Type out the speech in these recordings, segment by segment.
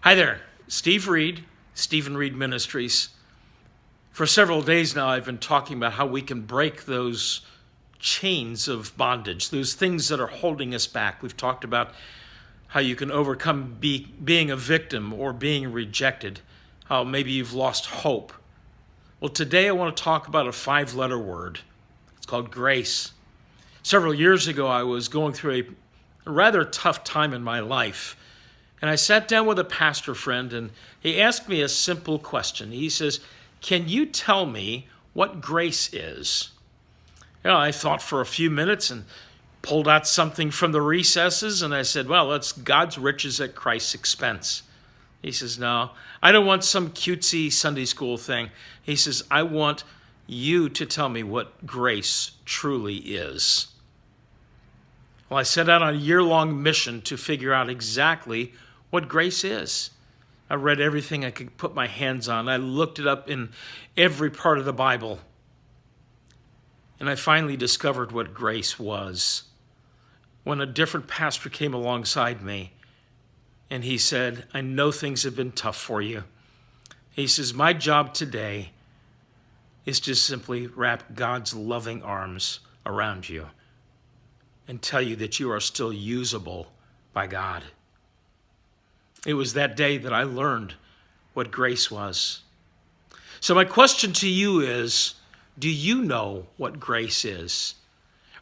Hi there, Steve Reed, Stephen Reed Ministries. For several days now, I've been talking about how we can break those chains of bondage, those things that are holding us back. We've talked about how you can overcome being a victim or being rejected, how maybe you've lost hope. Well, today I want to talk about a 5-letter word. It's called grace. Several years ago, I was going through a rather tough time in my life. And I sat down with a pastor friend, and he asked me a simple question. He says, "Can you tell me what grace is?" I thought for a few minutes and pulled out something from the recesses, and I said, "Well, it's God's riches at Christ's expense." He says, "No, I don't want some cutesy Sunday school thing." He says, "I want you to tell me what grace truly is." Well, I set out on a year-long mission to figure out exactly what grace is. I read everything I could put my hands on. I looked it up in every part of the Bible. And I finally discovered what grace was when a different pastor came alongside me and he said, "I know things have been tough for you." He says, "My job today is to simply wrap God's loving arms around you and tell you that you are still usable by God." It was that day that I learned what grace was. So my question to you is, do you know what grace is?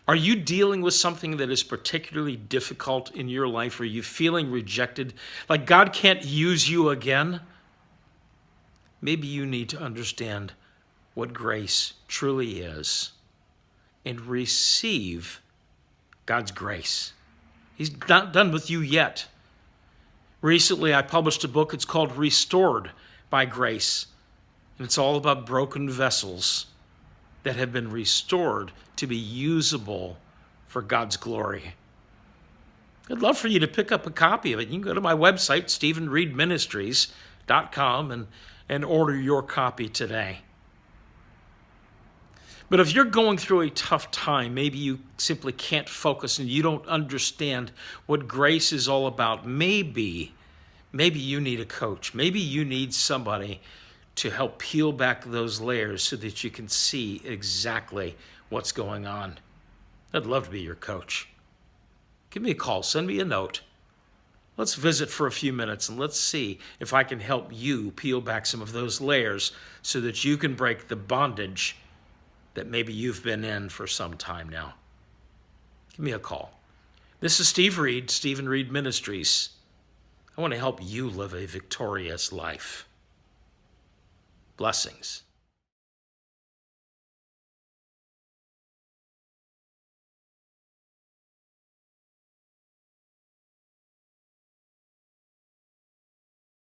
Are you dealing with something that is particularly difficult in your life? Are you feeling rejected, like God can't use you again? Maybe you need to understand what grace truly is and receive God's grace. He's not done with you yet. Recently, I published a book. It's called Restored by Grace. And it's all about broken vessels that have been restored to be usable for God's glory. I'd love for you to pick up a copy of it. You can go to my website, StephenReedMinistries.com, and order your copy today. But if you're going through a tough time, maybe you simply can't focus and you don't understand what grace is all about. Maybe you need a coach. Maybe you need somebody to help peel back those layers so that you can see exactly what's going on. I'd love to be your coach. Give me a call. Send me a note. Let's visit for a few minutes and let's see if I can help you peel back some of those layers so that you can break the bondage that maybe you've been in for some time now. Give me a call. This is Steve Reed, Stephen Reed Ministries. I want to help you live a victorious life. Blessings.